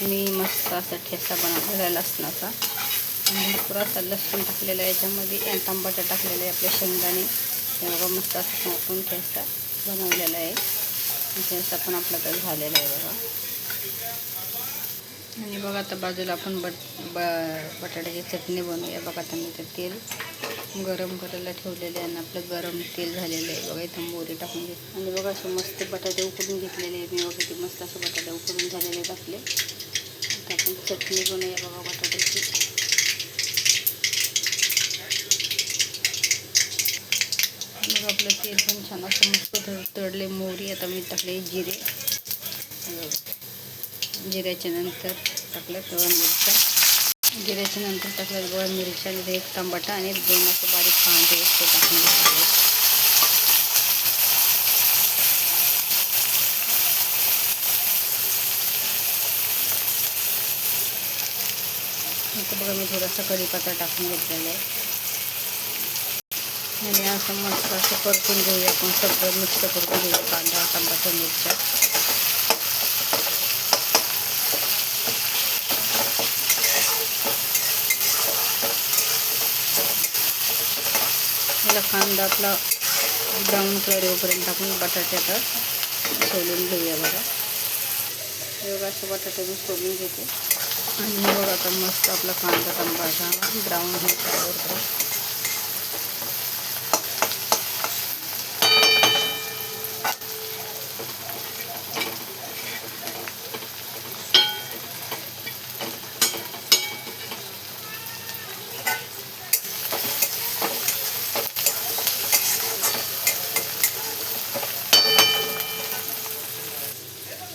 मी मस्त असा ठेचा बनवलेला आहे लसणाचा. भरपूर असा लसूण टाकलेला आहे याच्यामध्ये आणि टमाटर टाकलेलं आहे, आपले शेंगदाणे. हे बघा मस्त असं टाकून ठेचा बनवलेला आहे. ठेचा पण आपला तर झालेला आहे बघा. आणि बघा आता बाजूला आपण बटाट्याची चटणी बनवूया. बघा आता मी ते तेल गरम करायला ठेवलेले आहे आणि आपलं गरम तेल झालेलं आहे बघा. इथं मोहरी टाकून घेतली आणि बघा असे मस्त बटाटे उकडून घेतलेले आहे मी. बघा किती मस्त असे बटाटे उकडून झालेले आहेत आपले. आता आपण चटणी बनवूया बघा बटाट्याची. मग आपलं तेल पण छान असं मस्त तळले. मोहरी आता मी टाकले जिरे. जिऱ्याच्या नंतर टाकलं गरम मिरच्या. जिऱ्याच्या नंतर टाकलं गोळा मिरच्या आणि एक टमाटा आणि 2 असे बारीक कांदे ते टाकून घेतले. आता बघा मी थोडासा कढीपत्ता टाकून घेतलेला आहे आणि असं मस्त असं परतून घेऊया आपण. सगळं मिक्स करून घेऊया कांदा टमाटर मिरच्या. कांदा आपला ब्राऊन कलर येऊपर्यंत आपण बटाटे आता सोलून घेऊया बघा. एवढं असं बटाटे मी सोलून घेते आणि बघा आता मस्त आपला कांदा टमाटा ब्राऊन होईल.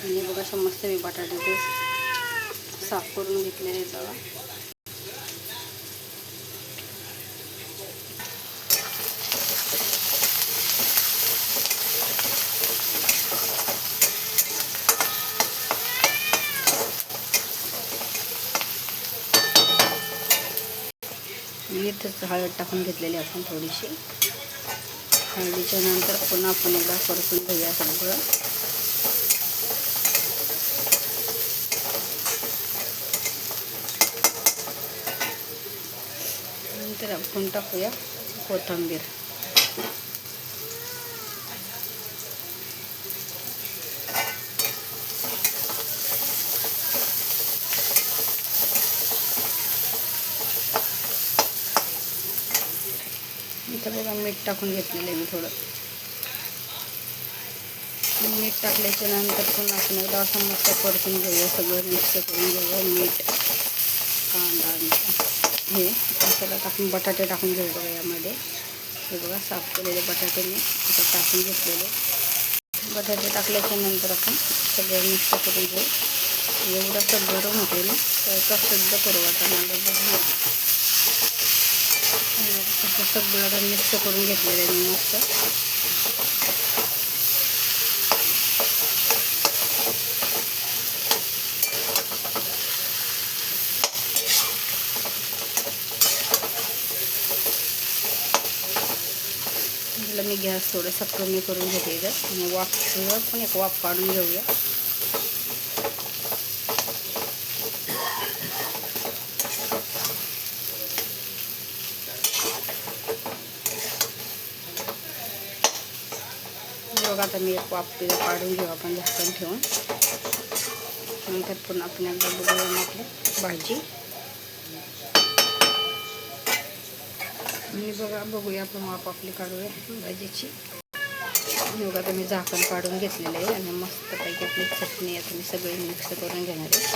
आणि बघा असं मस्त मी बटाटे ते साफ करून घेतलेले बघा. आणि इथंच हळद टाकून घेतलेली आपण थोडीशी. हळदीच्या नंतर पुन्हा आपण एकदा परतून घेऊया सगळं. नंतर आपण टाकूया कोथिंबीर. इथं बघा मीठ टाकून घेतलेलं आहे मी थोडं. मीठ टाकल्याच्या नंतर पण आपण एकदा असं मस्त परतून घेऊया. सगळं मिक्स करून घेऊया. मीठ कांदा हे त्याला टाकून बटाटे टाकून घेऊ बघा यामध्ये. हे बघा साफ केलेले बटाटे मी आता टाकून घेतलेले. बटाटे टाकल्याच्या नंतर आपण सगळं मिक्स करून घेऊ. एवढं असं गरम होते ना त्याचा सुद्धा करू वाटतं. असं सगळं मिक्स करून घेतलेलं आहे मी मस्त. मी गॅस थोडंसं कमी करून घेते आणि वाफवर पण एक वाफ काढून घेऊया. बघा आता मी एक वाफ तिला काढून घेऊ आपण झाकण ठेवून. नंतर पुन्हा आपण एकदा बघूया आपली भाजी. आणि बघूया आपण वाफ आपली काढूया भाजीची. बघा आता मी झाकण काढून घेतलेलं आहे आणि मस्तपैकी आपली चटणी आता मी सगळी मिक्स करून घेणार आहे.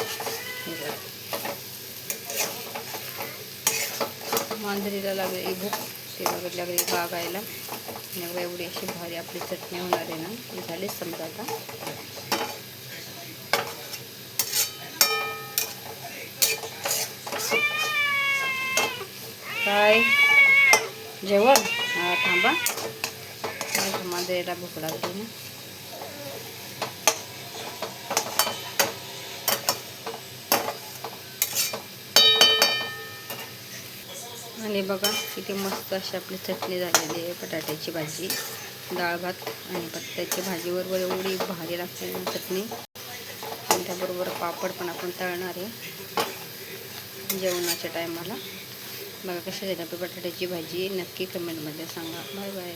मांजरीला लागली भूक ते बघत लागली बागायला. आणि बघा एवढी अशी भारी आपली चटणी होणार आहे ना. ती झालीच समजा आता. काय जेवण? हा थांबा मांजरीला भूक लागली ना. आणि बघा किती मस्त अशी आपली चटणी झालेली आहे. बटाट्याची भाजी डाळ भात आणि पत्त्याची भाजीबरोबर एवढी भारी लागते चटणी. त्याबरोबर पापड पण आपण तळणार आहे जेवणाच्या टायमाला. बघा कशी झाली आपली बटाट्याची भाजी, नक्की कमेंटमध्ये सांगा. Bye bye.